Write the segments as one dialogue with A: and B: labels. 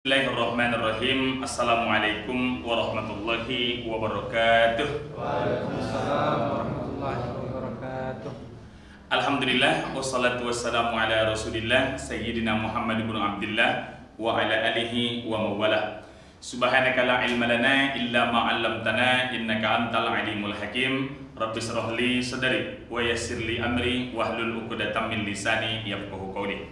A: Bismillahirrahmanirrahim. Assalamualaikum warahmatullahi wabarakatuh.
B: Waalaikumsalam warahmatullahi wabarakatuh.
A: Alhamdulillah wassalatu wassalamu ala Rasulillah Sayyidina Muhammad ibn Abdullah wa ala alihi wa mawalah. Subhanaka la ilma lana illa ma 'allamtana innaka antal alimul hakim. Rabbi shrah li sadri wa yassir li amri wahlul 'uqdatam min lisani yafqahu qawli.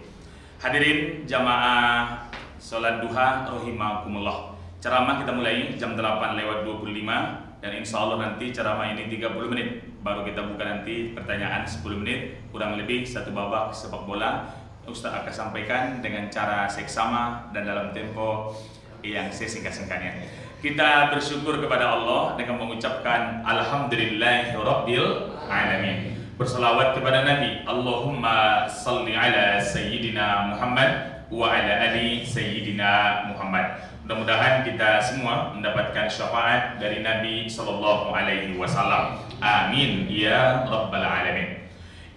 A: Hadirin jamaah Salat duha rahimakumullah. Ceramah kita mulai jam 8:25 dan insya Allah nanti ceramah ini 30 menit. Baru kita buka nanti pertanyaan 10 menit, kurang lebih satu babak sepak bola. Ustaz akan sampaikan dengan cara seksama dan dalam tempo yang sesingkat-singkatnya. Kita bersyukur kepada Allah dengan mengucapkan Alhamdulillahirabbil alamin. Berselawat kepada Nabi, Allahumma salli ala Sayyidina Muhammad wa ala ali Sayyidina Muhammad. Mudah-mudahan kita semua mendapatkan syafaat dari Nabi Sallallahu Alaihi Wasallam. Amin ya Rabbal Alamin.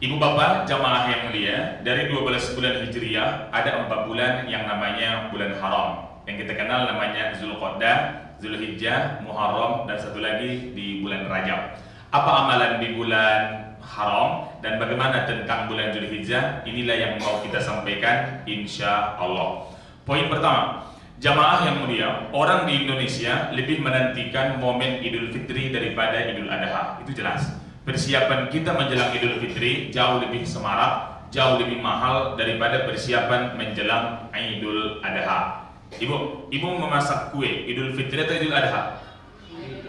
A: Ibu bapak jamaah yang mulia, dari 12 bulan Hijriah ada 4 bulan yang namanya bulan haram, yang kita kenal namanya Zulqa'dah, Zulhijjah, Muharram, dan satu lagi di bulan Rajab. Apa amalan di bulan haram dan bagaimana tentang bulan Zulhijjah? Inilah yang mau kita sampaikan insya Allah. Poin pertama, jamaah yang mulia, orang di Indonesia lebih menantikan momen Idul Fitri daripada Idul Adha. Itu jelas. Persiapan kita menjelang Idul Fitri jauh lebih semarak, jauh lebih mahal daripada persiapan menjelang Idul Adha. Ibu memasak kue Idul Fitri atau Idul Adha?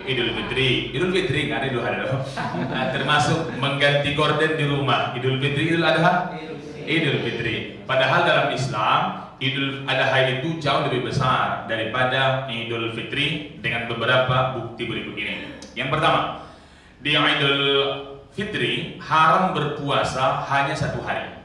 A: Idul Fitri nggak ada Idul Adha. Termasuk mengganti gorden di rumah. Idul Fitri, Idul Adha, Idul Fitri. Padahal dalam Islam Idul Adha itu jauh lebih besar daripada Idul Fitri dengan beberapa bukti berikut ini. Yang pertama, di Idul Fitri haram berpuasa hanya 1 hari.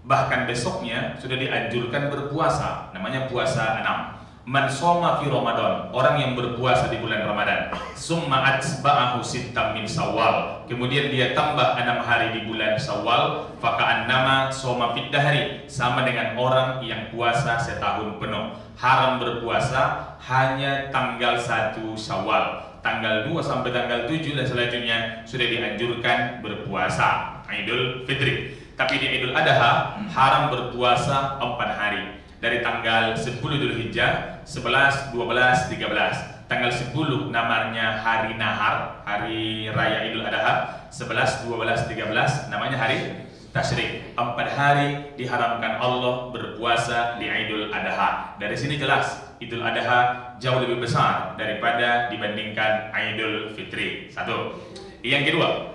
A: Bahkan besoknya sudah dianjurkan berpuasa, namanya puasa 6. Man shoma fi Ramadan, orang yang berpuasa di bulan Ramadan, summa atsba'ahu sittam min Syawal, kemudian dia tambah 6 hari di bulan Syawal, faka'annama shoma fid dahri, sama dengan orang yang puasa setahun penuh. Haram berpuasa hanya tanggal 1 Syawal, tanggal 2 sampai tanggal 7 dan selanjutnya sudah dianjurkan berpuasa Idul Fitri. Tapi di Idul Adha haram berpuasa 4 hari. Dari tanggal 10 Dzulhijjah, 11, 12, 13. Tanggal 10 namanya hari nahar, hari raya Idul Adha. 11, 12, 13 namanya hari tasyrik. 4 hari diharamkan Allah berpuasa di Idul Adha. Dari sini jelas Idul Adha jauh lebih besar daripada dibandingkan Idul Fitri. Satu. Yang kedua,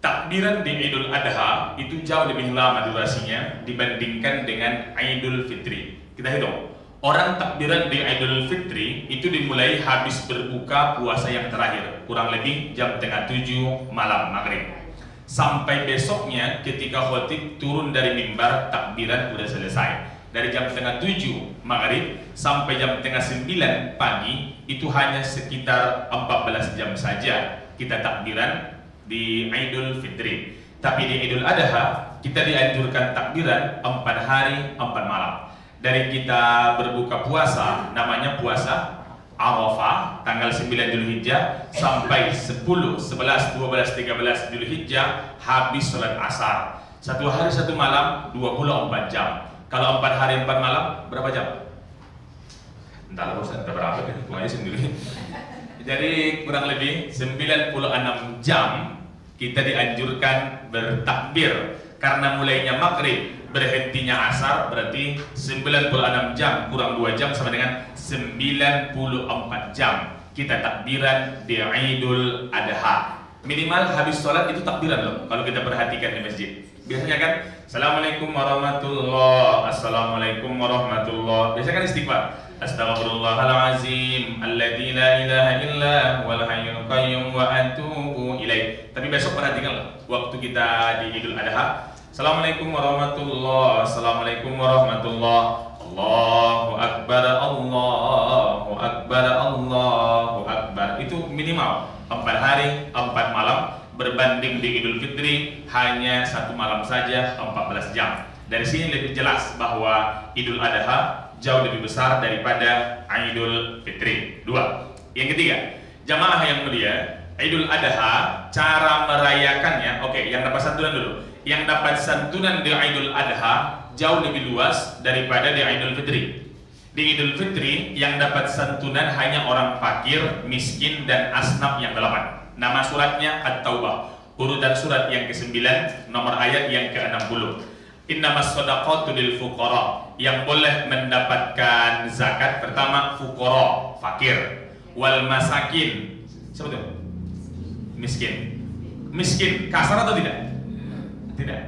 A: takbiran di Idul Adha itu jauh lebih lama durasinya dibandingkan dengan Idul Fitri. Kita hitung, orang takbiran di Idul Fitri itu dimulai habis berbuka puasa yang terakhir, kurang lebih jam 6:30 malam maghrib. Sampai besoknya ketika khotib turun dari mimbar, takbiran sudah selesai. Dari jam 6:30 maghrib sampai jam 8:30 pagi itu hanya sekitar 14 jam saja kita takbiran di Idul Fitri. Tapi di Idul Adha kita dianjurkan takbiran 4 hari 4 malam. Dari kita berbuka puasa, namanya puasa Arafah, tanggal 9 Dzulhijjah sampai 10, 11, 12, 13 Dzulhijjah habis sholat asar. 1 hari 1 malam 24 jam. Kalau 4 hari 4 malam berapa jam? Entahlah Ustaz, berapa itu aja sendiri. Jadi kurang lebih 96 jam kita dianjurkan bertakbir. Karena mulainya maghrib, berhentinya asar, berarti 96 jam kurang 2 jam sama dengan 94 jam kita takbiran di Idul Adha. Minimal habis sholat itu takbiran loh, kalau kita perhatikan di masjid. Biasanya kan Assalamualaikum warahmatullah, Assalamualaikum warahmatullah. Biasanya kan istighfar, Astaghfirullahalazim alladzi la ilaha illa huwal hayyul qayyum wa atubu ilaih. Tapi besok perhatikan waktu kita di Idul Adha, Assalamualaikum warahmatullah, Assalamualaikum warahmatullah, Allahu akbar, Allahu akbar, Allahu akbar. Itu minimal 4 hari 4 malam, berbanding di Idul Fitri hanya 1 malam saja 14 jam. Dari sini lebih jelas bahwa Idul Adha jauh lebih besar daripada Idul Fitri. 2. Yang ketiga, jamaah yang mulia, Idul Adha cara merayakannya, oke, yang dapat santunan dulu. Yang dapat santunan di Idul Adha jauh lebih luas daripada di Idul Fitri. Di Idul Fitri yang dapat santunan hanya orang fakir, miskin, dan asnaf yang 8. Nama suratnya At-Taubah, urutan surat yang ke-9, nomor ayat yang ke-60. Innamas shadaqatu lil fuqara, yang boleh mendapatkan zakat pertama fuqara, fakir, wal masakin, siapa itu? Miskin. Miskin kasar atau tidak? Tidak.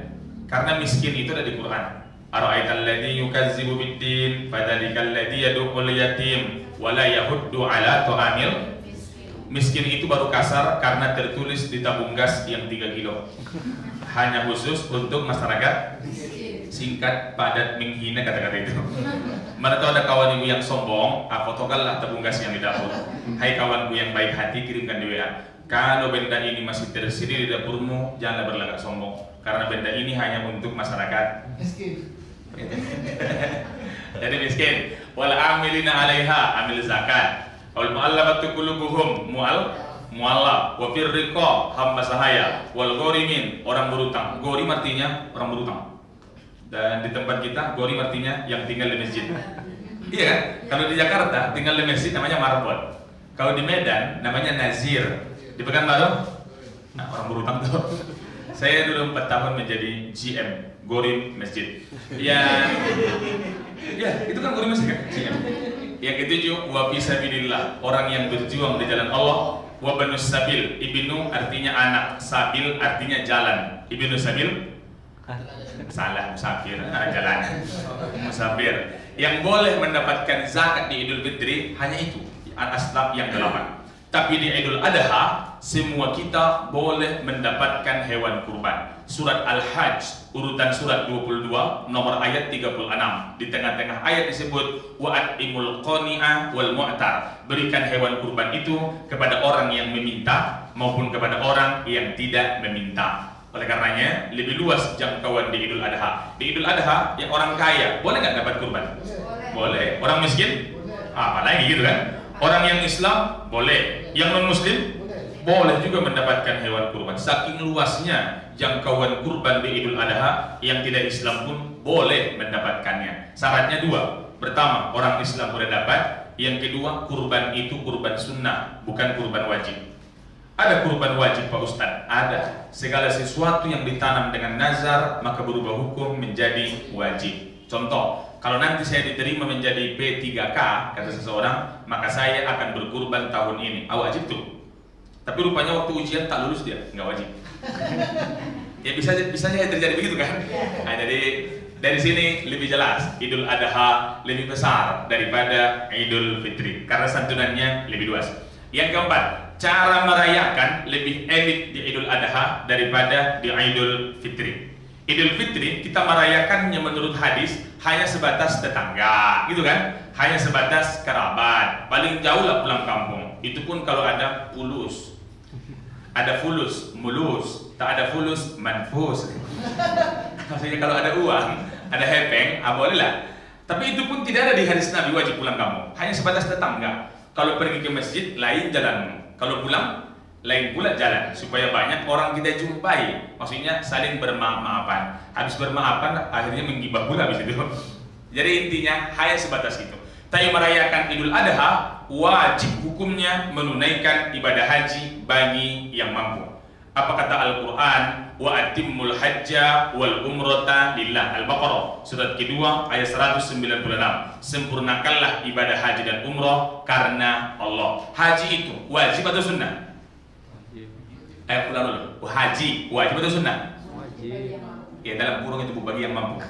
A: Karena miskin itu ada di Quran. Ara'aital ladzi yukazzibu biddin fadzalikal ladzi yad'ul yatim wa la yahuddu ala ta'amil. Miskin itu baru kasar karena tertulis di tabung gas yang 3 kilo. Hanya khusus untuk masyarakat singkat, padat, menghina kata-kata itu. Mana tahu ada kawan ibu yang sombong, fotokanlah tabung gas yang di dapur. Hai kawanku yang baik hati, kirimkan di WA. Kalau benda ini masih tersedia di dapurmu, janganlah berlagak sombong. Karena benda ini hanya untuk masyarakat miskin. Jadi miskin. Wal amilina 'alaiha, amil zakat. Wal mu'allafatu qulubuhum, mu'allaf. Wa fir riqab, hamba sahaya. Wal ghorimin, orang berutang. Ghorim artinya orang berutang. Dan di tempat kita, ghorim artinya yang tinggal di masjid. Iya kan? Kalau di Jakarta tinggal di masjid namanya marbot. Kalau di Medan namanya nazir. Di Pekanbaru, nah orang berutang tuh. Saya dulu 4 tahun menjadi GM, Ghorim Masjid. Ya itu kan Ghorim Masjid kan? GM. Yang ketujuh, wa fisabilillah, orang yang berjuang di jalan Allah. Wa banus sabil, ibnu artinya anak, sabil artinya jalan. Ibnu sabil, salah, musafir, jalan. Musafir. Yang boleh mendapatkan zakat di Idul Fitri hanya itu, asnaf yang 8. Tapi di Idul Adha semua kita boleh mendapatkan hewan kurban. Surat Al-Hajj urutan surat 22 nomor ayat 36. Di tengah-tengah ayat disebut wa'atimul qani'ah wal mu'tar. Berikan hewan kurban itu kepada orang yang meminta maupun kepada orang yang tidak meminta. Oleh karenanya lebih luas jangkauan di Idul Adha. Di Idul Adha yang orang kaya boleh nggak dapat kurban? Boleh. Orang miskin? Apalagi gitu kan? Orang yang Islam boleh, yang non-Muslim boleh juga mendapatkan hewan kurban. Saking luasnya jangkauan kurban di Idul Adha, yang tidak Islam pun boleh mendapatkannya. Syaratnya 2. Pertama, orang Islam boleh dapat. Yang kedua, kurban itu kurban sunnah, bukan kurban wajib. Ada kurban wajib Pak Ustadz? Ada. Segala sesuatu yang ditanam dengan nazar maka berubah hukum menjadi wajib. Contoh, kalau nanti saya diterima menjadi P3K, kata seseorang, maka saya akan berkurban tahun ini. Wajib tuh. Tapi rupanya waktu ujian tak lulus dia, nggak wajib. Ya bisa saja terjadi begitu kan? Nah, jadi dari sini lebih jelas, Idul Adha lebih besar daripada Idul Fitri karena santunannya lebih luas. Yang keempat, cara merayakan lebih elit di Idul Adha daripada di Idul Fitri. Idul Fitri kita merayakannya menurut hadis hanya sebatas tetangga, gitu kan? Hanya sebatas kerabat, paling jauh lah pulang kampung. Itu pun kalau ada fulus. Ada fulus, mulus, tak ada fulus, manfus. Maksudnya kalau ada uang, ada hepeng, boleh lah. Tapi itu pun tidak ada di hadis Nabi wajib pulang kampung. Hanya sebatas tetangga. Kalau pergi ke masjid, lain jalanmu. Kalau pulang, lain pula jalan, supaya banyak orang kita jumpai. Maksudnya saling bermaaf-maafan. Habis bermaafan akhirnya menggibah pula habis itu. Jadi intinya hanya sebatas itu. Tapi merayakan Idul Adha wajib hukumnya menunaikan ibadah haji bagi yang mampu. Apa kata Al-Quran? Wa atimmul hajja wal umrata lillah. Al-Baqarah surat kedua ayat 196. Sempurnakanlah ibadah haji dan umrah karena Allah. Haji itu wajib atau sunnah? Ulang dulu. Haji wajib atau sunnah? Wajib. Ya dalam kurung itu bagi yang mampu.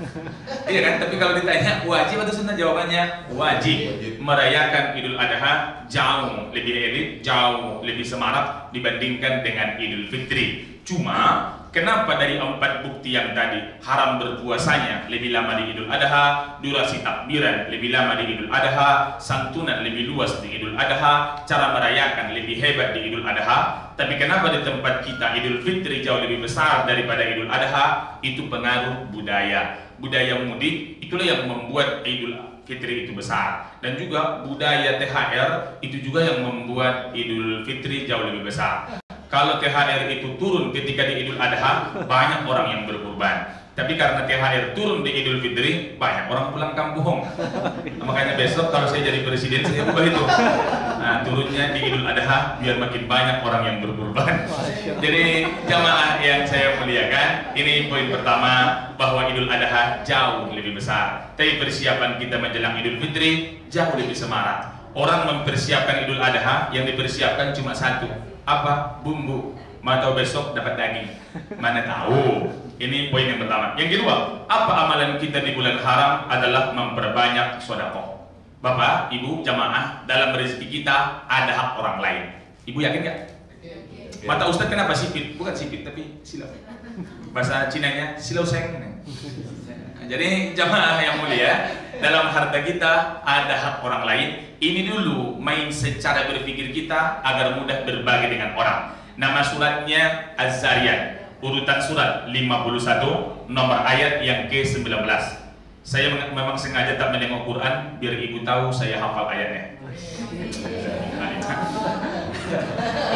A: Iya kan? Tapi kalau ditanya wajib atau sunnah, jawabannya wajib. Merayakan Idul Adha jauh lebih elit, jauh lebih semarak dibandingkan dengan Idul Fitri. Cuma kenapa dari 4 bukti yang tadi haram berpuasanya lebih lama di Idul Adha, durasi takbiran lebih lama di Idul Adha, santunan lebih luas di Idul Adha, cara merayakan lebih hebat di Idul Adha. Tapi kenapa di tempat kita Idul Fitri jauh lebih besar daripada Idul Adha? Itu pengaruh budaya. Budaya mudik itulah yang membuat Idul Fitri itu besar. Dan juga budaya THR itu juga yang membuat Idul Fitri jauh lebih besar. Kalau THR itu turun ketika di Idul Adha, banyak orang yang berkurban. Tapi karena THR turun di Idul Fitri, banyak orang pulang kampung. Makanya besok kalau saya jadi presiden, saya ubah itu. Nah, turunnya di Idul Adha biar makin banyak orang yang berkurban. Jadi jamaah yang saya muliakan, ini poin pertama, bahwa Idul Adha jauh lebih besar. Tapi persiapan kita menjelang Idul Fitri jauh lebih semarak. Orang mempersiapkan Idul Adha, yang dipersiapkan cuma satu, apa? Bumbu. Mana tahu besok dapat daging, mana tahu. Ini poin yang pertama. Yang kedua, apa amalan kita di bulan haram adalah memperbanyak sedekah. Bapak, ibu, jamaah, dalam rezeki kita ada hak orang lain. Ibu yakin nggak? Mata Ustadz kenapa sipit? Bukan sipit, tapi silau. Bahasa Cinanya silau seng. Jadi jamaah yang mulia, dalam harta kita ada hak orang lain. Ini dulu main secara berpikir kita agar mudah berbagi dengan orang. Nama suratnya Az-Zariyat, urutan surat 51, nomor ayat yang ke-19. Saya memang sengaja tak menengok Quran biar ibu tahu saya hafal ayatnya.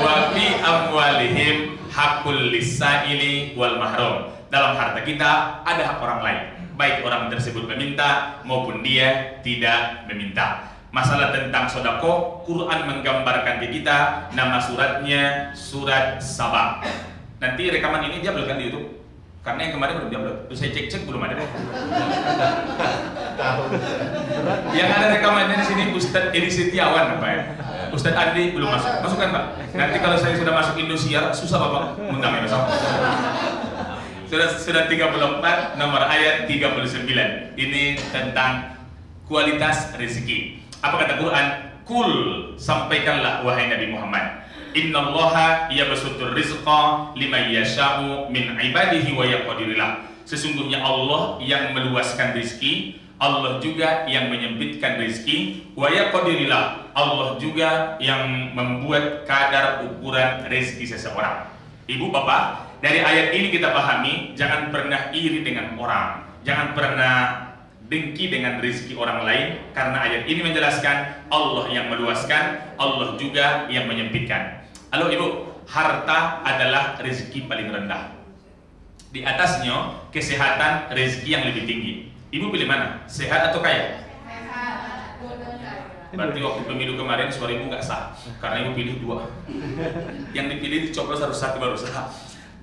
A: Wa fi amwalihim haqqul lis-sa'ili wal mahrum. Dalam harta kita ada hak orang lain, baik orang tersebut meminta maupun dia tidak meminta. Masalah tentang sodako, Quran menggambarkan di kita, nama suratnya surat Saba. Nanti rekaman ini dia upload kan di YouTube, karena yang kemarin belum diupload. Terus saya cek belum ada. Yang ada rekamannya di sini Ustadz Edi Setiawan, Pak ya. Ustadz Andi belum masuk, masukkan Pak. Nanti kalau saya sudah masuk Indosiar, susah Bapak undangnya besok. Surat 34 nomor ayat 39. Ini tentang kualitas rezeki. Apa kata Quran? Kul, sampaikanlah wahai Nabi Muhammad, innallaha yabsutur rizqa liman yasha'u min ibadihi wa yaqdirulah. Sesungguhnya Allah yang meluaskan rezeki, Allah juga yang menyempitkan rezeki, wa yaqdirulah. Allah juga yang membuat kadar ukuran rezeki seseorang. Ibu bapak, dari ayat ini kita pahami, jangan pernah iri dengan orang, jangan pernah dengki dengan rezeki orang lain, karena ayat ini menjelaskan Allah yang meluaskan, Allah juga yang menyempitkan. Halo ibu, harta adalah rezeki paling rendah. Di atasnya kesehatan, rezeki yang lebih tinggi. Ibu pilih mana? Sehat atau kaya?
C: Sehat.
A: Berarti waktu pemilu kemarin suara ibu nggak sah, karena ibu pilih dua. Yang dipilih dicoblos harus satu baru sah.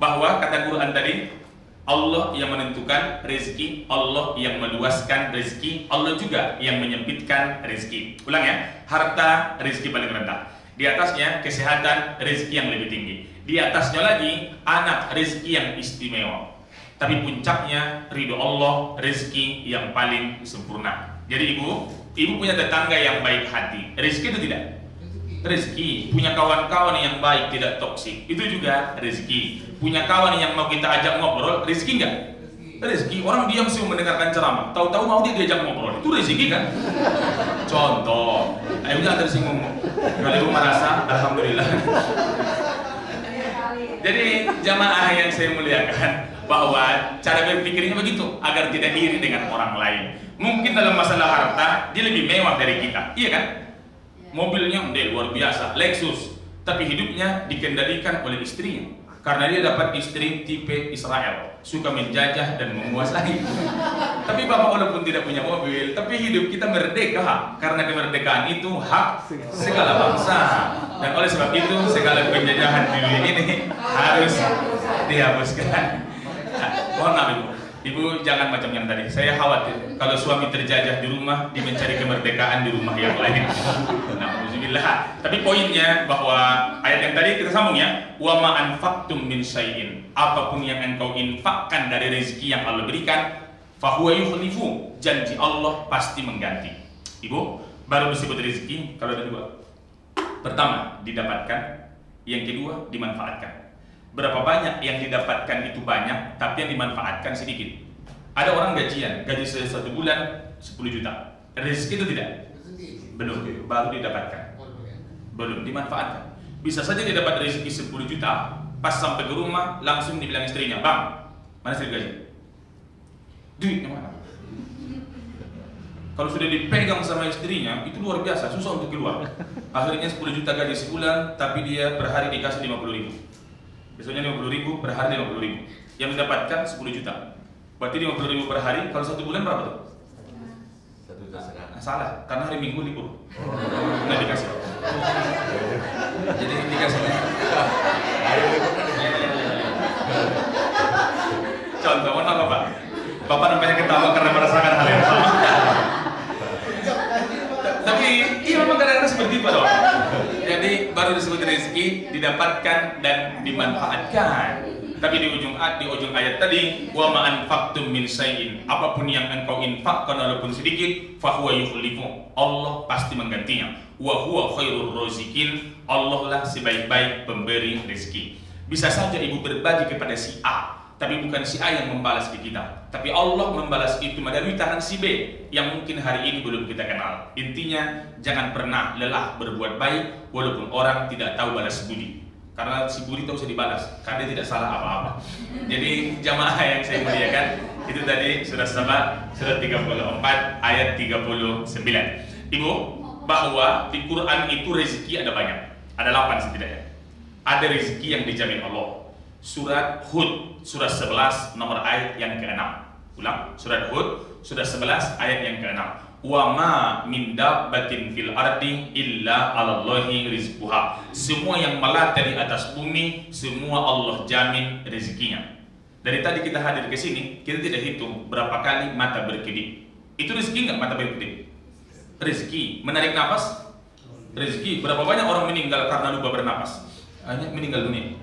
A: Bahwa kata Quran tadi, Allah yang menentukan rezeki, Allah yang meluaskan rezeki, Allah juga yang menyempitkan rezeki. Ulang ya, harta rezeki paling rendah. Di atasnya kesehatan, rezeki yang lebih tinggi. Di atasnya lagi anak, rezeki yang istimewa. Tapi puncaknya ridho Allah, rezeki yang paling sempurna. Jadi ibu punya tetangga yang baik hati, rezeki itu tidak? Rezeki. Punya kawan-kawan yang baik, tidak toksik, itu juga rezeki. Punya kawan yang mau kita ajak ngobrol, rezeki enggak? Rezeki. Orang diam sih mendengarkan ceramah, tahu-tahu mau dia diajak ngobrol, itu rezeki kan? Contoh, ayo jangan tersinggung. Kalau ibu merasa, alhamdulillah. Jadi jamaah yang saya muliakan, bahwa cara berpikirnya begitu agar tidak iri dengan orang lain. Mungkin dalam masalah harta dia lebih mewah dari kita, iya kan? Mobilnya luar biasa, Lexus, tapi hidupnya dikendalikan oleh istrinya, karena dia dapat istri tipe Israel, suka menjajah dan menguasai. Tapi bapak walaupun tidak punya mobil, tapi hidup kita merdeka, karena kemerdekaan itu hak segala bangsa. Dan oleh sebab itu segala penjajahan di dunia ini harus dihapuskan. Mohon maaf ibu jangan macam yang tadi. Saya khawatir kalau suami terjajah di rumah, dia mencari kemerdekaan di rumah yang lain. Alhamdulillah. Tapi poinnya bahwa ayat yang tadi kita sambung ya, wa ma anfaqtum min syai'in, apapun yang engkau infakkan dari rezeki yang Allah berikan, fa huwa yukhlifu, janji Allah pasti mengganti. Ibu, baru disebut rezeki kalau ada dua. Pertama, didapatkan, yang kedua dimanfaatkan. Berapa banyak yang didapatkan itu banyak, tapi yang dimanfaatkan sedikit. Ada orang gajian, gaji satu bulan 10 juta. Rezeki itu tidak? Belum, baru didapatkan. Belum dimanfaatkan. Bisa saja dia dapat rezeki 10 juta, pas sampai ke rumah langsung dibilang istrinya, "Bang, mana hasil gaji?" "Duitnya mana?" Kalau sudah dipegang sama istrinya, itu luar biasa, susah untuk keluar. Akhirnya 10 juta gaji sebulan, tapi dia per hari dikasih 50.000. Biasanya 50.000, per hari 50.000. Yang mendapatkan 10 juta. Berarti 50.000 per hari, kalau 1 bulan berapa tuh?
C: 1,5 juta.
A: Salah, karena hari Minggu libur. Nggak dikasih. Jadi dikasihnya. Contoh, mana Bapak? Bapak nampaknya ketawa karena merasakan hal yang sama. Tapi iya memang kadang-kadang seperti itu dong. Jadi baru disebut rezeki didapatkan dan dimanfaatkan. Tapi di ujung ayat tadi, wa ma anfaqtum min syai'in, apapun yang engkau infakkan walaupun sedikit, fahuwa yukhlifu, Allah pasti menggantinya. Wa huwa khairur raziqin, Allah lah sebaik-baik pemberi rezeki. Bisa saja ibu berbagi kepada si A, tapi bukan si A yang membalas ke kita, tapi Allah membalas itu melalui tangan si B yang mungkin hari ini belum kita kenal. Intinya jangan pernah lelah berbuat baik walaupun orang tidak tahu balas budi, karena si budi itu bisa dibalas karena dia tidak salah apa-apa. Jadi jamaah yang saya muliakan, itu tadi surat Saba surat 34 ayat 39. Ibu, bahwa di Quran itu rezeki ada banyak, ada 8 setidaknya. Ada rezeki yang dijamin Allah. Surat Hud, surat 11 nomor ayat yang ke-6. Ulang, surat Hud, surat 11 ayat yang ke-6. Wa ma min dabbatin fil ardi illa 'alallahi rizquha. Semua yang melata di atas bumi, semua Allah jamin rezekinya. Dari tadi kita hadir ke sini, kita tidak hitung berapa kali mata berkedip. Itu rezeki nggak mata berkedip? Rezeki. Menarik nafas? Rezeki. Berapa banyak orang meninggal karena lupa bernapas? Hanya meninggal dunia.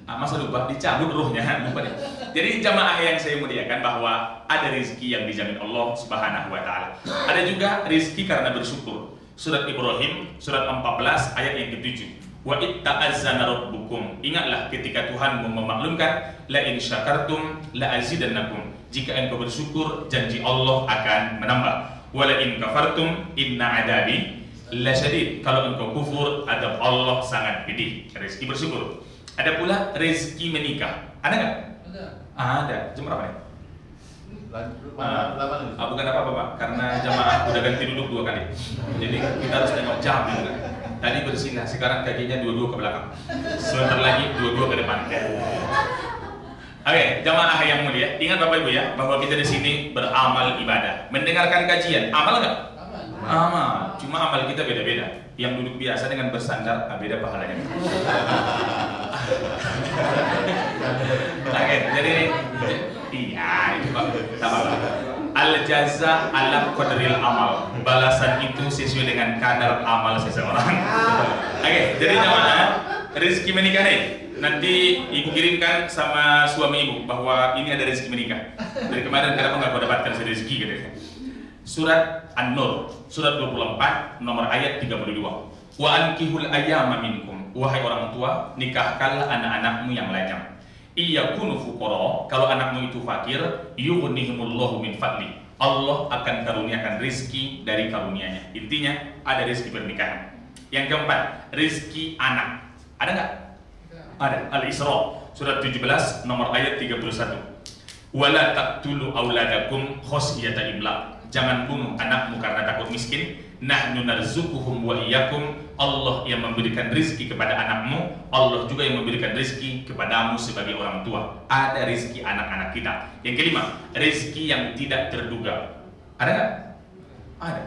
A: Masa lupa, dicabut ruhnya, lupa deh. Jadi jamaah yang saya muliakan, bahwa ada rezeki yang dijamin Allah Subhanahu wa Ta'ala. Ada juga rezeki karena bersyukur. Surat Ibrahim, surat 14 ayat yang ke-7. Wa itta'azzana rabbukum. Ingatlah ketika Tuhanmu memaklumkan, la in syakartum la azidannakum. Jika engkau bersyukur, janji Allah akan menambah. Wa la in kafartum inna adabi la syadid. Kalau engkau kufur, adab Allah sangat pedih. Rezeki bersyukur. Ada pula rezeki menikah. Ada nggak? Ada. Jam berapa ya? Bukan apa-apa Pak, karena jamaah udah ganti duduk 2 kali. Jadi kita harus tengok jam juga. Tadi bersinah, sekarang kakinya 2-2 ke belakang. Sebentar lagi 2-2 ke depan. Oke, jamaah yang mulia, ingat Bapak Ibu ya, bahwa kita di sini beramal ibadah, mendengarkan kajian. Amal nggak? Amal. Cuma amal kita beda-beda. Yang duduk biasa dengan bersandar, beda pahalanya. Oke, jadi iya itu Pak, sama al jaza ala qadril amal, balasan itu sesuai dengan kadar amal seseorang. Oke, jadi jamaah rezeki menikah nih, nanti ibu kirimkan sama suami ibu bahwa ini ada rezeki menikah. Dari kemarin kenapa nggak kau dapatkan rezeki gitu. Surat An-Nur, surat 24 nomor ayat 32. Wa ankihul ayyama minkum, wahai orang tua, nikahkanlah anak-anakmu yang lajang. Iyakunu fuqara, kalau anakmu itu fakir, yughnihimullahu min fadli, Allah akan karuniakan rizki dari karunia-Nya. Intinya ada rizki pernikahan. Yang keempat, rizki anak. Ada nggak? Ada. Al-Isra surat 17 nomor ayat 31. Wala taqtulu auladakum khasyata imlaq. Jangan bunuh anakmu karena takut miskin. Nahnu narzuquhum wa iyyakum. Allah yang memberikan rezeki kepada anakmu, Allah juga yang memberikan rezeki kepadamu sebagai orang tua. Ada rezeki anak-anak kita. Yang kelima, rezeki yang tidak terduga. Ada nggak? Ada.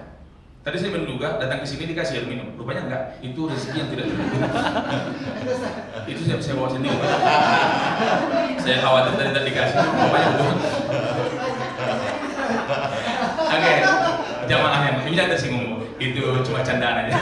A: Tadi saya menduga datang ke sini dikasih air minum. Rupanya enggak. Itu rezeki yang tidak terduga. Itu saya bawa sendiri. Saya khawatir tadi tak dikasih. Rupanya betul. Oke, jamaah yang ini jangan tersinggung. Itu cuma candaan aja.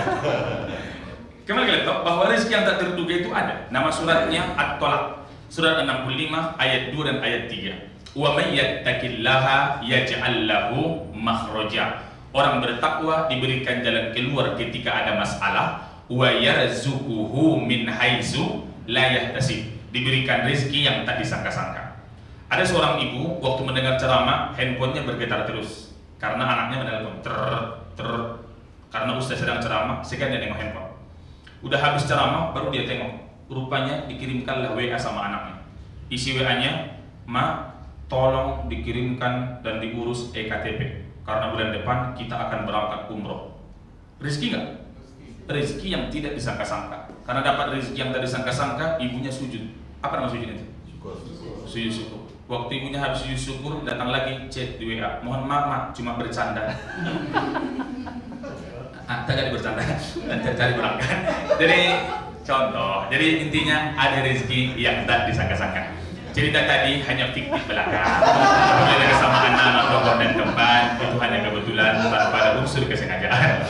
A: Kembali ke laptop, bahwa rezeki yang tak terduga itu ada. Nama suratnya At-Tolak, surat 65 ayat 2 dan ayat 3. Wa may yattaqillaha yaj'al lahu makhraja. Orang bertakwa diberikan jalan keluar ketika ada masalah. Wa yarzuquhu min haitsu la yahtasib. Diberikan rezeki yang tak disangka-sangka. Ada seorang ibu waktu mendengar ceramah, handphonenya bergetar terus karena anaknya menelpon karena ustaz sedang ceramah, sekian dia tengok handphone. Udah habis ceramah baru dia tengok, rupanya dikirimkanlah WA sama anaknya. Isi WA-nya, "Ma, tolong dikirimkan dan diurus EKTP." karena bulan depan kita akan berangkat umroh. Rezeki nggak? Rezeki yang tidak disangka-sangka. Karena dapat rezeki yang tidak disangka-sangka, ibunya sujud. Apa nama sujudnya itu? Sujud syukur. Waktu ibunya habis sujud syukur, datang lagi chat di WA. Mohon maaf, Mak, cuma bercanda. Tak jadi bercanda, cari berangkat. Jadi contoh. Jadi intinya ada rezeki yang tak disangka-sangka. Cerita tadi hanya fiktif belaka. Ada kesamaan nama, tokoh dan tempat, itu hanya kebetulan tanpa ada unsur kesengajaan.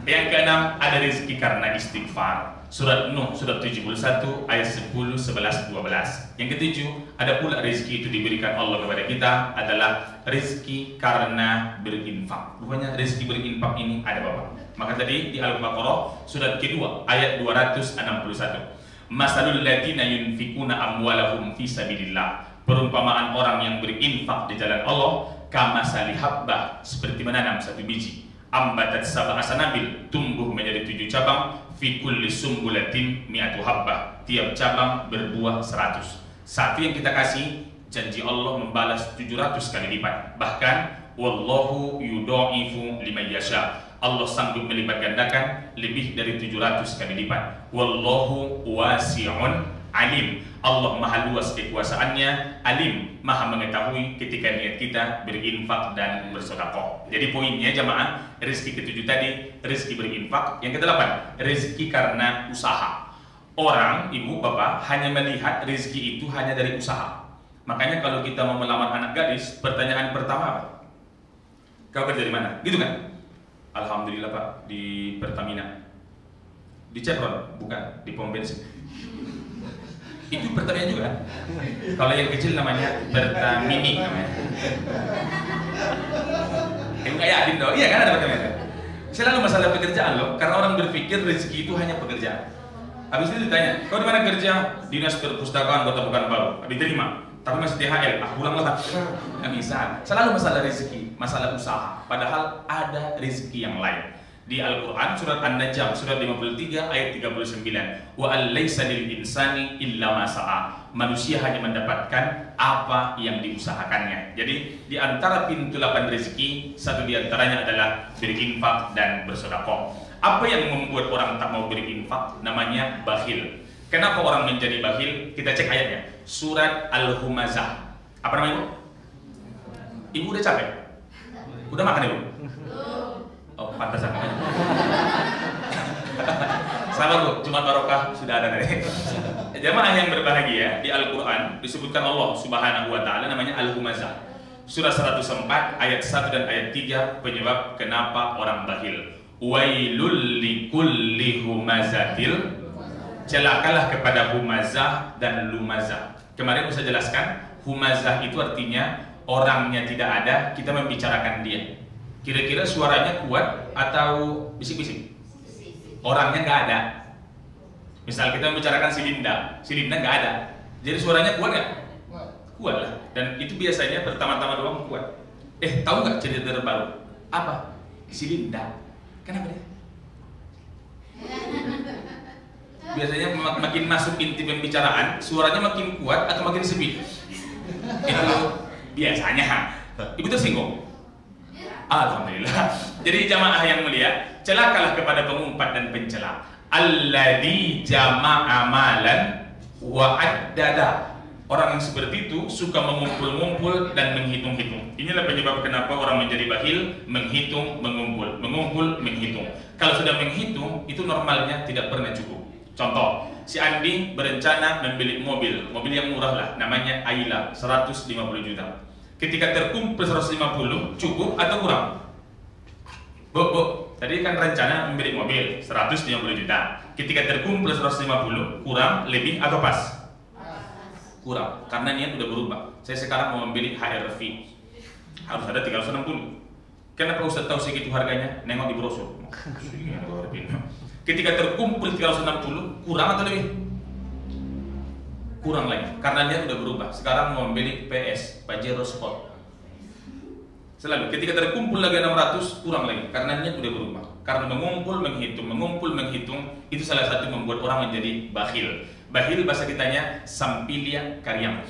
A: Yang keenam, ada rezeki karena istighfar. Surat Nuh, surat 71, ayat 10, 11, 12. Yang ketujuh, ada pula rezeki itu diberikan Allah kepada kita adalah rezeki karena berinfak. Rupanya rezeki berinfak ini ada Bapak. Maka tadi di Al-Baqarah, surat kedua, ayat 261. Masalul ladina yunfikuna amwalahum fi sabilillah. Perumpamaan orang yang berinfak di jalan Allah kamasali habbah, seperti menanam satu biji. Ambatat sab'a sanabil, tumbuh menjadi 7 cabang, fi kulli sumbulatin mi'atu habbah, tiap cabang berbuah 100. Satu yang kita kasih, janji Allah membalas 700 kali lipat. Bahkan wallahu yudha'ifu liman yasha. Allah sanggup melipat gandakan lebih dari 700 kali lipat. Wallahu wasi'un alim. Allah maha luas kekuasaannya, alim, maha mengetahui ketika niat kita berinfak dan bersedekah. Jadi poinnya jamaah, rezeki ketujuh tadi, rezeki berinfak. Yang kedelapan, rezeki karena usaha. Orang, ibu, bapak hanya melihat rezeki itu hanya dari usaha. Makanya kalau kita mau melamar anak gadis, pertanyaan pertama apa? Kau kerja di mana? Gitu kan? Alhamdulillah Pak, di Pertamina. Di Chevron? Bukan, di pom bensin. Itu pertanyaan juga. Kalau yang kecil namanya Pertamini namanya. Enggak yakin dong. Iya kan ada pertanyaan. Selalu masalah pekerjaan loh, karena orang berpikir rezeki itu hanya pekerjaan. Habis itu ditanya, kau di mana kerja? Dinas Perpustakaan Kota Pekanbaru. Diterima, tapi masih THL. Pulang lah. Nggak bisa. Selalu masalah rezeki, masalah usaha. Padahal ada rezeki yang lain. Di Al-Quran surat An-Najm surat 53 ayat 39, wa al-laisa lil insani illa ma sa'a. Manusia hanya mendapatkan apa yang diusahakannya. Jadi di antara pintu 8 rezeki, satu di antaranya adalah berinfak dan bersedekah. Apa yang membuat orang tak mau berinfak? Namanya bakhil. Kenapa orang menjadi bakhil? Kita cek ayatnya. Surat Al-Humazah. Apa namanya, Ibu? Ibu udah capek? Udah makan, Ibu? Oh, pantas aku. Sabar Bu, Jumat Barokah sudah ada tadi. Jamaah yang berbahagia, di Al-Quran disebutkan Allah Subhanahu wa Ta'ala namanya Al-Humazah. Surah 104 ayat 1 dan ayat 3 penyebab kenapa orang bakhil. Wailul likulli humazatil. Celakalah kepada humazah dan lumazah. Kemarin saya jelaskan, humazah itu artinya orangnya tidak ada, kita membicarakan dia. Kira-kira suaranya kuat atau bisik-bisik? Orangnya nggak ada. Misal kita membicarakan si Linda nggak ada. Jadi suaranya kuat nggak? Kuat lah. Dan itu biasanya pertama-tama doang kuat. Tahu nggak cerita terbaru? Apa? Si Linda. Kenapa dia? Biasanya makin masuk inti pembicaraan, suaranya makin kuat atau makin sepi? Itu biasanya. Ibu tersinggung? Alhamdulillah. Jadi jamaah yang mulia, celakalah kepada pengumpat dan pencela. Alladzi jama'a malan wa addada. Orang yang seperti itu suka mengumpul-ngumpul dan menghitung-hitung. Inilah penyebab kenapa orang menjadi bakhil, menghitung, mengumpul, menghitung. Kalau sudah menghitung, itu normalnya tidak pernah cukup. Contoh, si Andi berencana membeli mobil yang murah lah, namanya Ayla, 150 juta. Ketika terkumpul 150, cukup atau kurang? Bu, tadi kan rencana membeli mobil 150 juta. Ketika terkumpul 150, kurang, lebih atau pas? Kurang, karena niat udah berubah. Saya sekarang mau membeli HR-V, harus ada 360. Kenapa Ustaz tahu segitu harganya? Nengok di brosur. Ketika terkumpul 360, kurang atau lebih? Kurang lagi, karena dia udah berubah. Sekarang mau membeli PS, Pajero Sport. Selalu, ketika terkumpul lagi 600, kurang lagi, karena dia udah berubah. Karena mengumpul, menghitung, itu salah satu membuat orang menjadi bakhil. Bakhil bahasa kitanya sampilia karyam,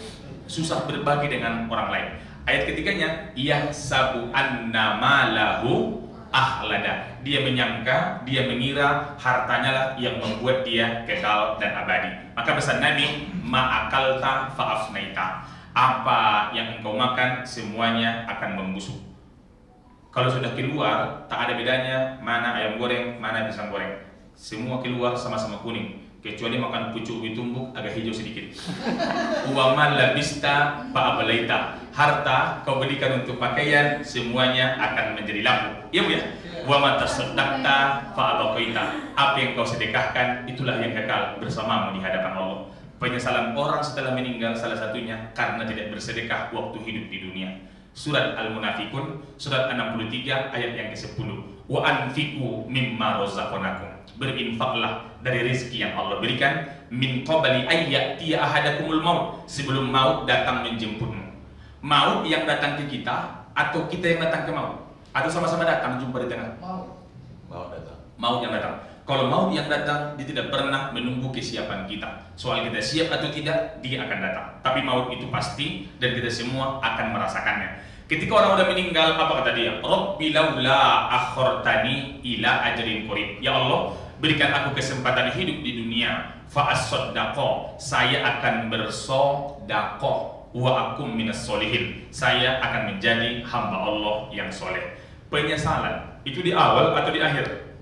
A: susah berbagi dengan orang lain. Ayat ketiganya, yahsabu anna malahu ahlada. Dia menyangka, dia mengira hartanya lah yang membuat dia kekal dan abadi. Maka pesan Nabi, ma'akalta fa'afnaita. Apa yang engkau makan semuanya akan membusuk. Kalau sudah keluar, tak ada bedanya mana ayam goreng, mana pisang goreng. Semua keluar sama-sama kuning. Kecuali makan pucuk ubi tumbuk agak hijau sedikit. Wa ma labista fa ablaita. Harta kau belikan untuk pakaian semuanya akan menjadi lapu. Iya Bu ya? Wa ma tasaddaqta fa abqaita. Apa yang kau sedekahkan itulah yang kekal bersamamu di hadapan Allah. Penyesalan orang setelah meninggal salah satunya karena tidak bersedekah waktu hidup di dunia. Surat Al-Munafikun, surat 63 ayat yang ke-10. Wa anfiqu mimma razaqnakum. Berinfaklah dari rezeki yang Allah berikan, min qabli ayyatiya ahadakumul maut, sebelum maut datang menjemputmu. Maut yang datang ke kita atau kita yang datang ke maut? Atau sama-sama datang jumpa di tengah?
C: Maut datang.
A: Maut yang datang. Kalau maut yang datang, dia tidak pernah menunggu kesiapan kita. Soal kita siap atau tidak, dia akan datang. Tapi maut itu pasti dan kita semua akan merasakannya. Ketika orang sudah meninggal, apa kata dia? Rabbi laula akhortani ila ajalin qarib. Ya Allah, berikan aku kesempatan hidup di dunia. Fa as-saddaqah, saya akan bersodaqah. Wa akum minas solihin, saya akan menjadi hamba Allah yang soleh. Penyesalan itu di awal atau di akhir?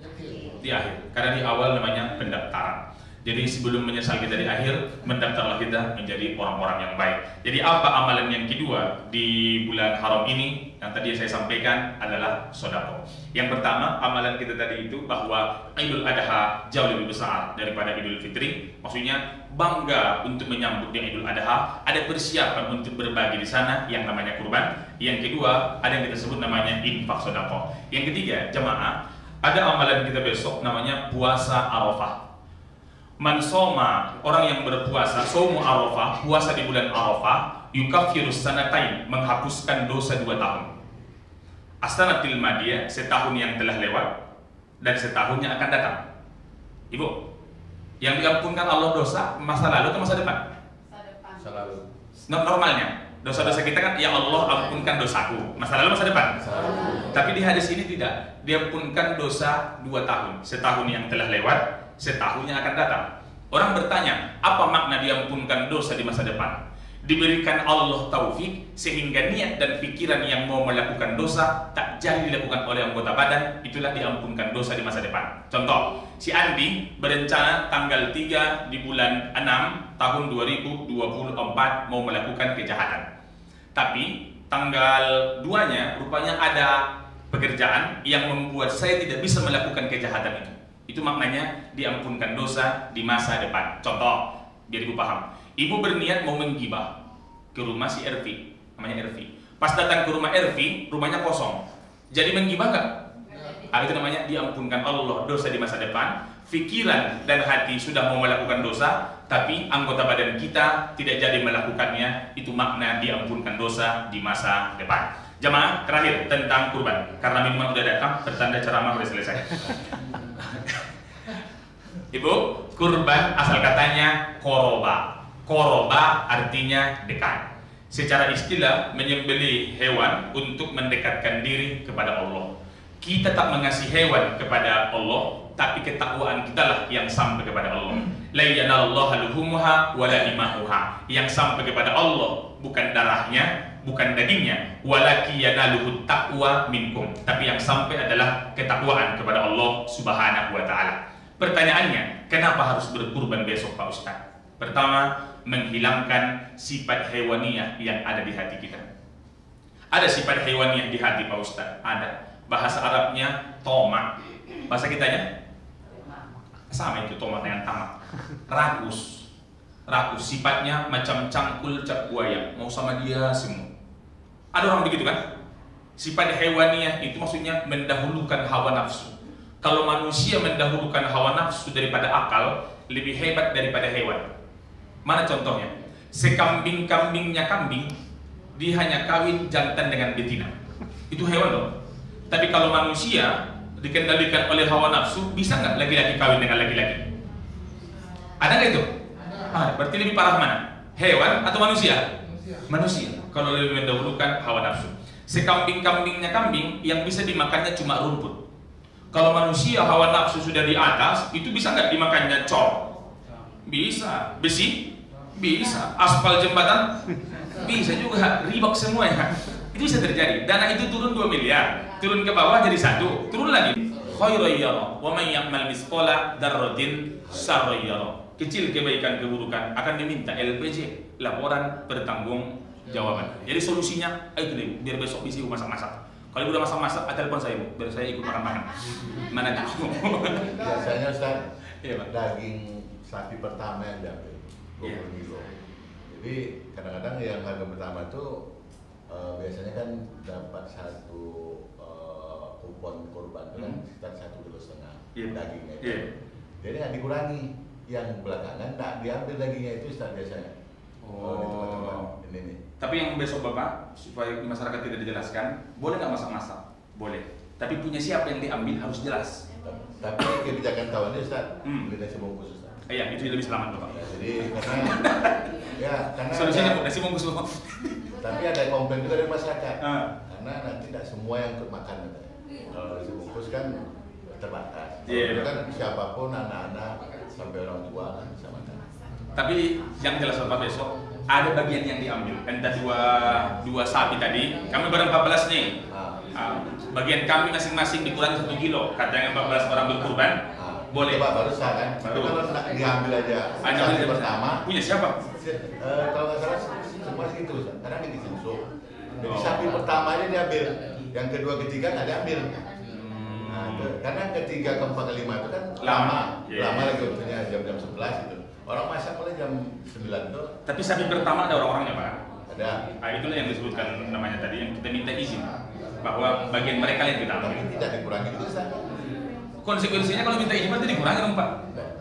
A: Di akhir, karena di awal namanya pendaftaran. Jadi sebelum menyesal kita di akhir, mendaftarlah kita menjadi orang-orang yang baik. Jadi apa amalan yang kedua di bulan haram ini yang tadi saya sampaikan adalah sedekah. Yang pertama, amalan kita tadi itu bahwa Idul Adha jauh lebih besar daripada Idul Fitri. Maksudnya bangga untuk menyambut yang Idul Adha, ada persiapan untuk berbagi di sana yang namanya kurban. Yang kedua, ada yang kita sebut namanya infak sedekah. Yang ketiga, jamaah, ada amalan kita besok namanya puasa Arafah. Mansoma, orang yang berpuasa, saumu Arafah, puasa di bulan Arafah, yukaffirus sanatain, menghapuskan dosa 2 tahun. As-sanatil madiyah, setahun yang telah lewat dan setahunnya akan datang. Ibu, yang diampunkan Allah dosa masa lalu atau masa depan?
C: Masa lalu.
A: Normalnya dosa-dosa kita kan, ya Allah ampunkan dosaku, masa lalu masa depan. Tapi di hadis ini tidak, diampunkan dosa 2 tahun, setahun yang telah lewat, setahunnya akan datang. Orang bertanya, apa makna diampunkan dosa di masa depan? Diberikan Allah taufik sehingga niat dan pikiran yang mau melakukan dosa tak jadi dilakukan oleh anggota badan, itulah diampunkan dosa di masa depan. Contoh, si Andi berencana tanggal 3 di bulan 6 tahun 2024 mau melakukan kejahatan. Tapi tanggal 2-nya rupanya ada pekerjaan yang membuat saya tidak bisa melakukan kejahatan itu. Itu maknanya diampunkan dosa di masa depan. Contoh, biar ibu paham. Ibu berniat mau menggibah ke rumah si Ervi, namanya Ervi. Pas datang ke rumah Ervi, rumahnya kosong. Jadi menggibah nggak? Itu namanya diampunkan Allah dosa di masa depan. Pikiran dan hati sudah mau melakukan dosa, tapi anggota badan kita tidak jadi melakukannya. Itu makna diampunkan dosa di masa depan. Jamaah, terakhir tentang kurban. Karena minuman udah datang, bertanda ceramah sudah selesai. Ibu, kurban asal katanya koroba. Koroba artinya dekat. Secara istilah menyembelih hewan untuk mendekatkan diri kepada Allah. Kita tak mengasihi hewan kepada Allah, tapi ketakwaan kita lah yang sampai kepada Allah. La yanallahu luhumuha wala dimahuha. Yang sampai kepada Allah bukan darahnya, bukan dagingnya, walaki yanaluhu taqwa minkum. Tapi yang sampai adalah ketakwaan kepada Allah Subhanahu wa taala. Pertanyaannya, kenapa harus berkurban besok Pak Ustaz? Pertama, menghilangkan sifat hewaniyah yang ada di hati kita. Ada sifat hewaniyah di hati Pak Ustaz? Ada. Bahasa Arabnya tomak. Bahasa kitanya? Sama itu tomak dengan tamak. Rakus. Rakus, sifatnya macam cangkul cap buaya, mau sama dia semua. Ada orang begitu kan? Sifat hewaniyah itu maksudnya mendahulukan hawa nafsu. Kalau manusia mendahulukan hawa nafsu daripada akal, lebih hebat daripada hewan. Mana contohnya? Sekambing-kambingnya kambing, dia hanya kawin jantan dengan betina. Itu hewan loh. Tapi kalau manusia dikendalikan oleh hawa nafsu, bisa nggak laki-laki kawin dengan laki-laki? Ada nggak itu? Berarti lebih parah mana? Hewan atau manusia? Manusia. kalau lebih mendahulukan hawa nafsu. Sekambing-kambingnya kambing yang bisa dimakannya cuma rumput. Kalau manusia hawa nafsu sudah di atas, itu bisa nggak dimakannya cor? Bisa. Besi? Bisa. Aspal jembatan? Bisa juga. Ribak semua ya. Itu bisa terjadi. Dana itu turun 2 miliar, turun ke bawah jadi 1, turun lagi. Khairan yara, wa man ya'mal misqala dzarratin syarran yara. Kecil kebaikan keburukan akan diminta LPJ, laporan pertanggungjawaban. Jadi solusinya, ayo deh, biar besok bisa masak-masak. Kalau udah masak-masak, telepon saya, Bu, biar saya ikut makan-makan. Mana tahu.
C: Biasanya Ustaz,
A: Iya, Pak.
C: daging sapi pertama yang diambil 20 kilo. Jadi kadang-kadang yang harga pertama itu biasanya kan dapat satu kupon kurban itu kan sekitar 1,5 kilo dagingnya itu. Jadi nggak dikurangi. Yang belakangan nggak diambil dagingnya itu Ustaz biasanya. Di tempat-tempat ini nih.
A: Tapi yang besok Bapak, supaya masyarakat tidak dijelaskan, boleh nggak masak-masak? Boleh. Tapi punya siapa yang diambil harus jelas.
C: Tapi kebijakan tahuannya Ustaz, beli nasi bungkus Ustaz.
A: Iya, itu lebih selamat Bapak.
C: Ya, jadi karena
A: Solusinya
C: ada,
A: nasi bungkus Bapak.
C: tapi ada komplain juga dari masyarakat. Karena nanti tidak semua yang ikut makan katanya. Kalau nasi bungkus kan terbatas. Itu kan siapapun anak-anak sampai orang tua kan bisa makan.
A: Tapi yang jelas Bapak besok ada bagian yang diambil. Entah dua sapi tadi, kami bareng 14 nih. Bagian kami masing-masing dikurangi 1 kilo. Katanya 14 orang berkurban. Boleh.
C: Coba baru sah kan? Tapi kalau nak diambil aja sapi pertama.
A: Punya siapa?
C: Kalau nggak salah semua segitu Ustaz. Karena ini disensuk. Jadi sapi pertama aja diambil. Yang kedua, ketiga nggak diambil. Nah, karena ketiga, keempat, kelima itu kan lama lagi waktunya jam-jam 11 itu. Orang masak mulai jam 9 tuh.
A: Tapi sapi pertama ada orang-orangnya Pak?
C: Ada.
A: Itulah yang disebutkan namanya tadi, yang kita minta izin bahwa bagian mereka yang kita ambil.
C: Tapi tidak dikurangi itu Ustaz.
A: Konsekuensinya kalau minta izin berarti dikurangi dong Pak?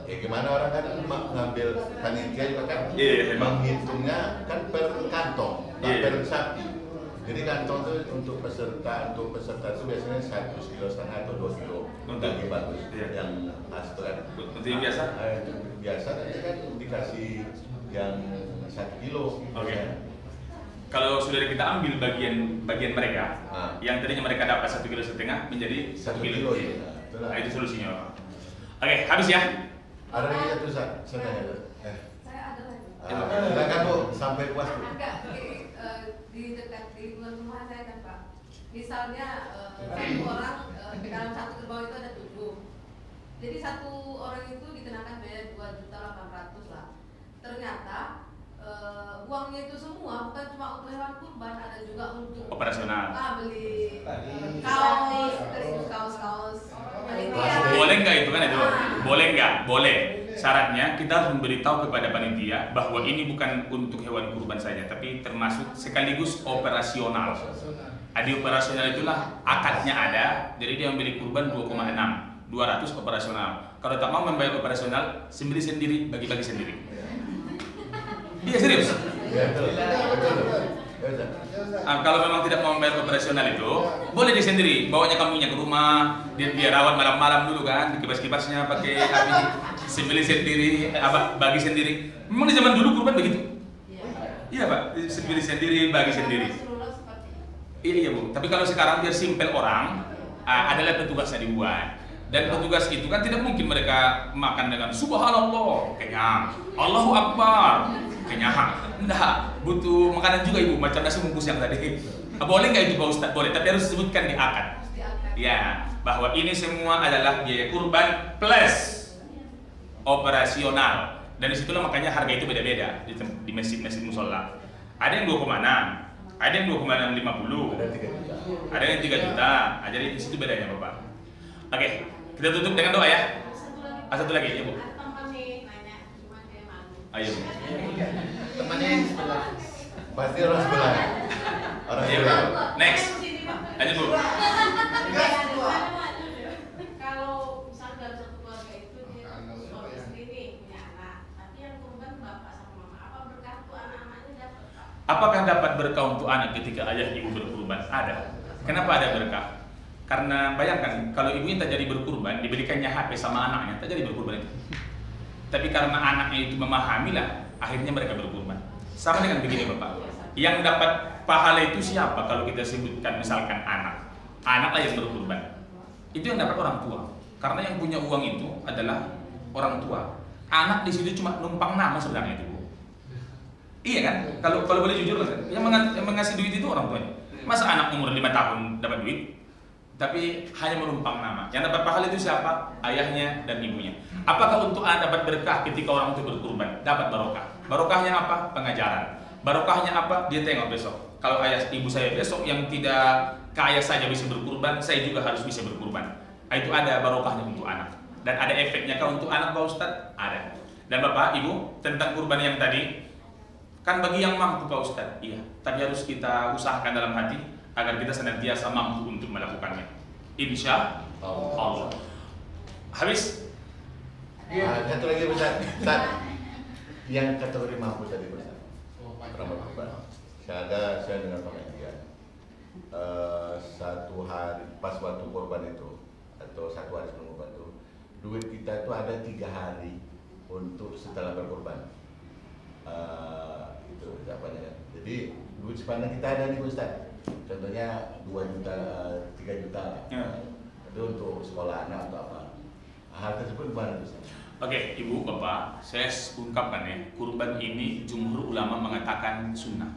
C: Ya gimana, orang kan mengambil panitia juga kan menghitungnya kan per kantong, per sapi. Jadi kantong itu untuk peserta itu biasanya 1,5 kilo atau 2 kilo daging bagus. Yang khas itu kan.
A: Untuk yang biasa?
C: Biasa nanti kan dikasih yang 1 kilo.
A: Oke. Kalau sudah kita ambil bagian mereka, yang tadinya mereka dapat 1,5 kilo menjadi 1 kilo. Nah, itu solusinya. Oke, habis ya.
C: Ada lagi satu Ustaz, saya tanya.
D: Saya ada lagi.
C: Silakan Bu, sampai puas Bu.
D: Agak di dekat di rumah saya kan Pak. Misalnya satu orang dalam satu gerbang itu ada 7. Jadi satu orang itu dikenakan biaya 2.800.000 lah. Ternyata uangnya itu semua bukan cuma untuk hewan kurban, ada juga untuk
A: operasional.
D: Beli kaos.
A: Boleh nggak itu kan itu? Boleh nggak? Boleh. Syaratnya kita harus memberitahu kepada panitia bahwa ini bukan untuk hewan kurban saja, tapi termasuk sekaligus operasional. Adi operasional itulah akadnya ada, jadi dia membeli kurban 2,6, 200 operasional. Kalau tak mau membayar operasional, sembelih sendiri, bagi-bagi sendiri. Iya serius. Kalau memang tidak mau membayar operasional itu, boleh dia sendiri, bawanya kambingnya ke rumah, dia rawat malam-malam dulu kan, dikibas-kibasnya pakai api, sembelih sendiri, bagi sendiri. Memang di zaman dulu kurban begitu. Iya Pak, sembelih sendiri, bagi sendiri. Iya Bu, tapi kalau sekarang biar simpel orang, adalah petugasnya dibuat. Dan petugas itu kan tidak mungkin mereka makan dengan subhanallah, kenyang, Allahu Akbar, kenyang. Enggak, butuh makanan juga Ibu, macam nasi bungkus yang tadi. Boleh nggak itu Pak Ustadz? Boleh, tapi harus disebutkan di akad. Ya, bahwa ini semua adalah biaya kurban plus operasional. Dan disitulah makanya harga itu beda-beda di masjid-masjid musola. Ada yang 2,6, ada yang 2,650, ada yang 3 juta. Jadi di situ bedanya Bapak. Oke, kita tutup dengan doa ya. Satu lagi ya Bu. Ayo Bu.
B: Temannya yang sebelah.
C: Pasti orang sebelah. Orang sebelah.
A: Next. Lanjut Bu.
D: Kalau misalnya dalam satu keluarga itu dia suami istri nih punya anak, tapi yang kurban bapak sama mama, apa berkah untuk anak-anaknya dapat Pak?
A: Apakah dapat berkah untuk anak ketika ayah ibu berkurban? Ada. Kenapa ada berkah? Karena bayangkan kalau ibunya tak jadi berkurban, diberikannya HP sama anaknya, tak jadi berkurban itu. Tapi karena anaknya itu memahami lah, akhirnya mereka berkurban. Sama dengan begini Bapak, yang dapat pahala itu siapa? Kalau kita sebutkan misalkan anak lah yang berkurban. Itu yang dapat orang tua. Karena yang punya uang itu adalah orang tua. Anak di situ cuma numpang nama sebenarnya itu. Iya kan? Kalau boleh jujur kan, yang mengasih duit itu orang tuanya. Masa anak umur 5 tahun dapat duit, tapi hanya menumpang nama. Yang dapat pahala itu siapa? Ayahnya dan ibunya. Apakah untuk anak dapat berkah ketika orang itu berkurban? Dapat barokah. Barokahnya apa? Pengajaran. Barokahnya apa? Dia tengok besok. Kalau ayah ibu saya besok yang tidak kaya saja bisa berkurban, saya juga harus bisa berkurban. Itu ada barokahnya untuk anak. Dan ada efeknya kalau untuk anak Pak Ustadz? Ada. Dan Bapak, Ibu, tentang kurban yang tadi, kan bagi yang mampu Pak Ustadz, iya. Tapi harus kita usahakan dalam hati agar kita senantiasa mampu untuk melakukannya. Insya Allah. Habis?
C: Satu lagi Ustaz. Yang kategori mampu tadi Ustaz. Rambut kurban. Saya dengan pengajian. Satu hari pas waktu kurban itu atau satu hari sebelum kurban itu, duit kita itu ada 3 hari untuk setelah berkurban. Itu apanya kan. Jadi duit simpanan kita ada nih Ustaz. Contohnya 2 juta, 3 juta lah. Itu untuk sekolah anak atau apa. Hal tersebut gimana Ustaz?
A: Oke, Ibu, Bapak, saya ungkapkan ya, kurban ini jumhur ulama mengatakan sunnah.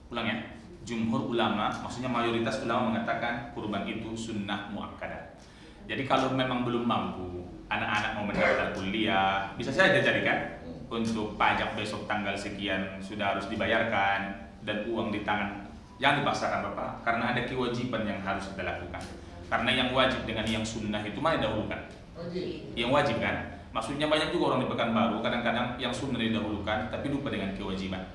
A: Ulang ya, jumhur ulama, maksudnya mayoritas ulama mengatakan kurban itu sunnah muakkadah. Jadi kalau memang belum mampu, anak-anak mau mendaftar kuliah, bisa saja jadikan untuk pajak besok tanggal sekian sudah harus dibayarkan dan uang di tangan. Jangan dipaksakan Bapak, karena ada kewajiban yang harus kita lakukan. Karena yang wajib dengan yang sunnah itu mana dahulukan? Yang wajib kan? Maksudnya banyak juga orang di Pekanbaru kadang-kadang yang sunnah didahulukan tapi lupa dengan kewajiban.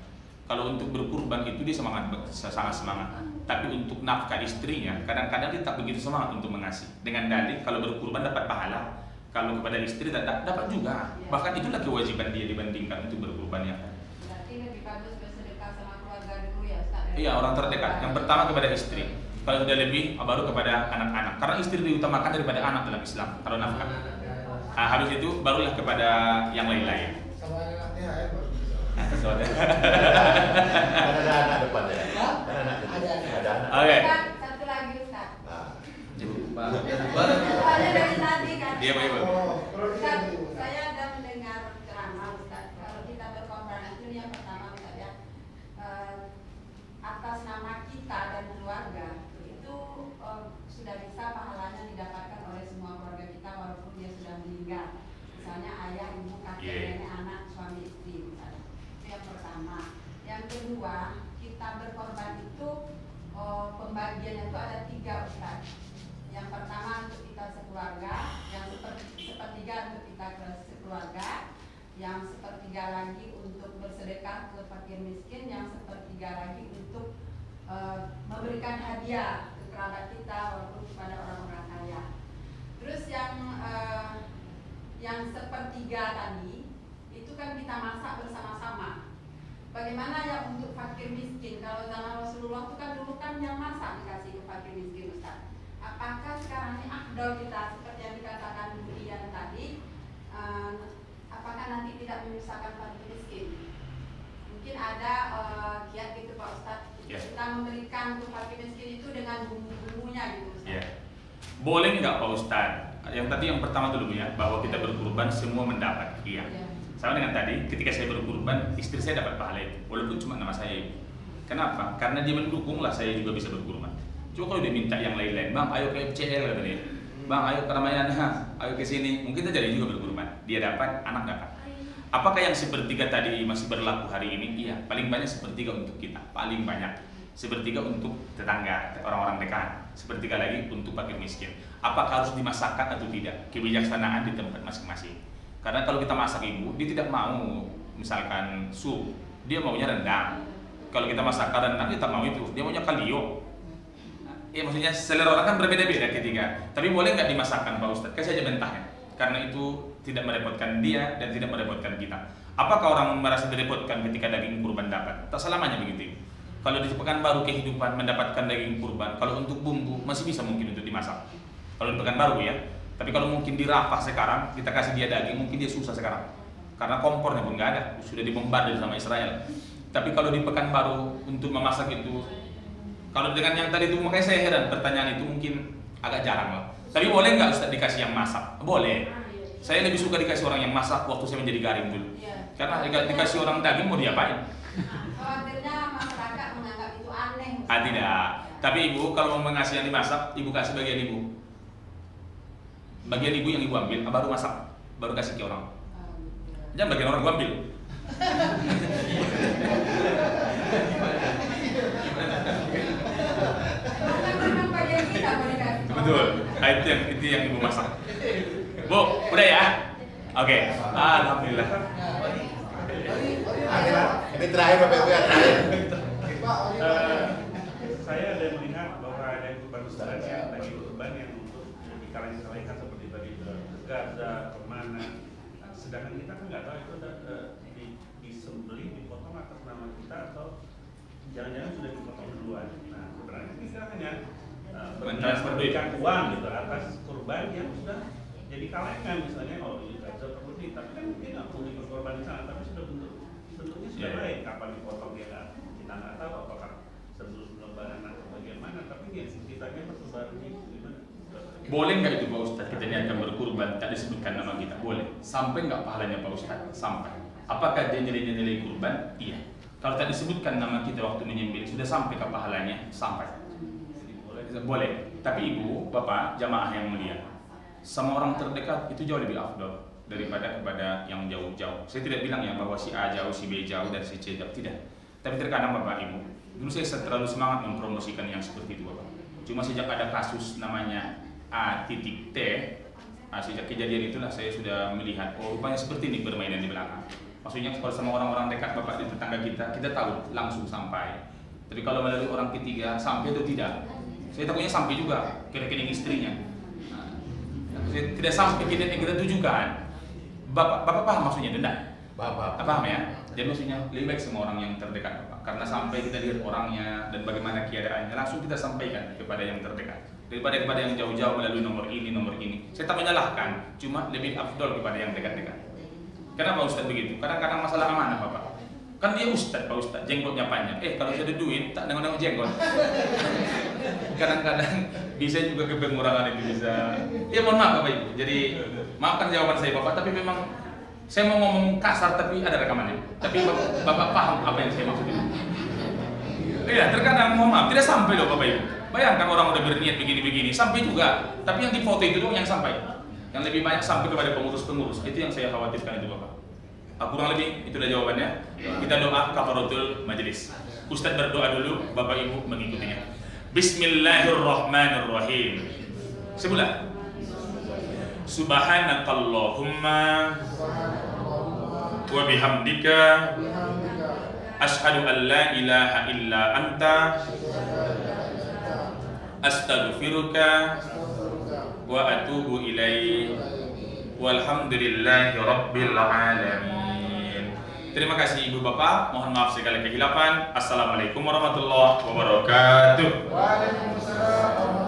A: Kalau untuk berkurban itu dia sangat semangat. Tapi untuk nafkah istrinya kadang-kadang dia tak begitu semangat untuk mengasih. Dengan dalih kalau berkurban dapat pahala, kalau kepada istri dapat juga. Bahkan itulah kewajiban dia dibandingkan untuk berkurban yang tadi.
D: Berarti lebih bagus bersedekah sama keluarga dulu ya Ustaz?
A: Iya, orang terdekat. Yang pertama kepada istri. Kalau sudah lebih baru kepada anak-anak. Karena istri diutamakan daripada anak dalam Islam. Kalau nafkah. Habis itu barulah kepada yang lain-lain.
B: Sama anaknya ya baru bisa.
C: Ada anak depan ya? Ada anak.
A: Oke.
D: Satu lagi Ustaz.
B: Pak.
D: Ada dari tadi kan?
A: Iya, Pak.
D: Ustaz, saya ada mendengar ceramah Ustaz. Kalau kita berkorban itu yang pertama Ustaz ya, atas nama kita dan keluarga itu sudah bisa pahalanya didapatkan oleh semua keluarga kita walaupun dia sudah meninggal. Misalnya ayah, ibu, kakek, nenek, anak, suami, istri misalnya. Itu yang pertama. Yang kedua, kita berkorban itu pembagiannya itu ada 3 Ustaz. Yang pertama untuk kita sekeluarga, yang sepertiga untuk kita sekeluarga, yang sepertiga lagi untuk bersedekah ke fakir miskin, yang sepertiga lagi untuk memberikan hadiah ke kerabat kita walaupun kepada orang-orang kaya. Terus yang sepertiga tadi itu kan kita masak bersama-sama. Bagaimana ya untuk fakir miskin? Kalau zaman Rasulullah itu kan dulu kan yang masak dikasih ke fakir miskin Ustaz. Apakah sekarang ini afdal kita seperti yang dikatakan Bu Ian tadi, apakah nanti tidak menyusahkan fakir miskin? Mungkin ada kiat gitu Pak Ustaz. Kita memberikan untuk fakir miskin itu dengan bumbu-bumbunya gitu Ustaz.
A: Yeah. Boleh nggak Pak Ustadz? Yang tadi yang pertama dulu ya, bahwa kita berkurban semua mendapat. Iya. Sama dengan tadi, ketika saya berkurban, istri saya dapat pahala itu, walaupun cuma nama saya ibu. Kenapa? Karena dia mendukung lah saya juga bisa berkurban. Cuma kalau dia minta yang lain-lain, bang, ayo ke FCL katanya, bang, ayo ke Ramayana, ayo ke sini, mungkin kita jadi juga berkurban. Dia dapat, anak dapat. Apakah yang sepertiga tadi masih berlaku hari ini? Iya, paling banyak sepertiga untuk kita, paling banyak. Sepertiga untuk tetangga, orang-orang dekat. Sepertiga lagi untuk fakir miskin. Apakah harus dimasakkan atau tidak? Kebijaksanaan di tempat masing-masing. Karena kalau kita masak ibu, dia tidak mau misalkan sup, dia maunya rendang. Kalau kita masak rendang, dia tak mau itu, dia maunya kalio. Ya maksudnya selera orang kan berbeda-beda ketika. Tapi boleh nggak dimasakkan Pak Ustadz? Kasih aja mentahnya. Karena itu tidak merepotkan dia dan tidak merepotkan kita. Apakah orang merasa direpotkan ketika daging kurban dapat? Tak selamanya begitu. Kalau di Pekanbaru kehidupan mendapatkan daging kurban, kalau untuk bumbu masih bisa mungkin untuk dimasak. Kalau di Pekanbaru ya. Tapi kalau mungkin di Rafah sekarang kita kasih dia daging, mungkin dia susah sekarang. Karena kompornya pun nggak ada, sudah dibombardir sama Israel. Tapi kalau di Pekanbaru untuk memasak itu, kalau dengan yang tadi itu, makanya saya heran pertanyaan itu mungkin agak jarang lah. Tapi boleh nggak Ustaz dikasih yang masak? Boleh. Saya lebih suka dikasih orang yang masak waktu saya menjadi garing dulu. Karena dikasih orang daging mau diapain?
D: Khawatirnya masyarakat menganggap itu aneh.
A: Tidak. Tapi ibu kalau mau ngasih yang dimasak, ibu kasih bagian ibu. Bagian ibu yang ibu ambil, baru masak, baru kasih ke orang. Jangan bagian orang ibu ambil. Betul. Itu yang ibu masak. Bu, udah ya? Oke. Alhamdulillah.
C: Ini terakhir Bapak Ibu yang terakhir.
E: Saya ada melihat bahwa ada kurban besarnya lagi kurban yang untuk dikalahin-kalahkan seperti tadi ke Gaza, kemana. Sedangkan kita kan nggak tahu itu disembelih, dipotong atas nama kita atau jangan-jangan sudah dipotong duluan. Nah, sebenarnya kita hanya memberikan uang gitu atas kurban yang sudah jadi kalengan, misalnya kalau di Gaza seperti, tapi kan mungkin nggak perlu dikorban di sana, tapi sudah bentuknya sudah baik. Kapan dipotong ya kita nggak tahu, apakah sebelum lebaran atau bagaimana, tapi ya kitanya persebarannya gimana?
A: Boleh nggak itu Pak Ustadz kita niatkan berkurban tak disebutkan nama kita? Boleh. Sampai nggak pahalanya Pak Ustadz? Sampai. Apakah dia nilai kurban? Iya. Kalau tak disebutkan nama kita waktu menyembelih sudah sampai ke pahalanya? Sampai. Boleh. Tapi ibu, bapak, jamaah yang mulia, sama orang terdekat itu jauh lebih afdol daripada kepada yang jauh-jauh. Saya tidak bilang ya bahwa si A jauh, si B jauh, dan si C jauh, tidak. Tapi terkadang bapak ibu, dulu saya terlalu semangat mempromosikan yang seperti itu bapak. Cuma sejak ada kasus namanya A.T, sejak kejadian itulah saya sudah melihat, oh rupanya seperti ini permainan di belakang. Maksudnya kalau sama orang-orang dekat bapak di tetangga kita tahu langsung sampai. Tapi kalau melalui orang ketiga sampai atau tidak, saya takutnya sampai juga ke rekening istrinya. Saya tidak sampai ke rekening kita tujukan. Bapak paham maksudnya tidak? Paham ya? Jadi maksudnya lebih baik semua orang yang terdekat bapak. Karena sampai kita lihat orangnya dan bagaimana keadaannya, langsung kita sampaikan kepada yang terdekat. Daripada kepada yang jauh-jauh melalui nomor ini. Saya tak menyalahkan, cuma lebih afdol kepada yang dekat-dekat. Kenapa Ustadz begitu? Kadang-kadang masalah amanah bapak. Kan dia Ustadz, Pak Ustadz, jenggotnya panjang. Kalau saya ada duit, tak nengok-nengok jenggot. Kadang-kadang bisa juga kepengurangan itu bisa. Ya mohon maaf Bapak Ibu. Jadi maafkan jawaban saya Bapak, tapi memang saya mau ngomong kasar tapi ada rekamannya. Tapi Bapak paham apa yang saya maksud itu. Iya, terkadang mohon maaf, tidak sampai loh Bapak Ibu. Bayangkan orang udah berniat begini-begini, sampai juga. Tapi yang difoto itu doang yang sampai. Yang lebih banyak sampai kepada pengurus-pengurus. Itu yang saya khawatirkan itu Bapak. Kurang lebih itulah jawabannya. Kita doa kafaratul majelis. Ustadz berdoa dulu, Bapak Ibu mengikutinya. Bismillahirrahmanirrahim. Sebulan. Subhanakallahumma wa bihamdika asyhadu an la ilaha illa anta astaghfiruka wa atubu ilaik. Walhamdulillahi rabbil alamin. Terima kasih Ibu Bapak, mohon maaf segala kehilapan. Assalamualaikum warahmatullahi wabarakatuh.
B: Waalaikumsalam.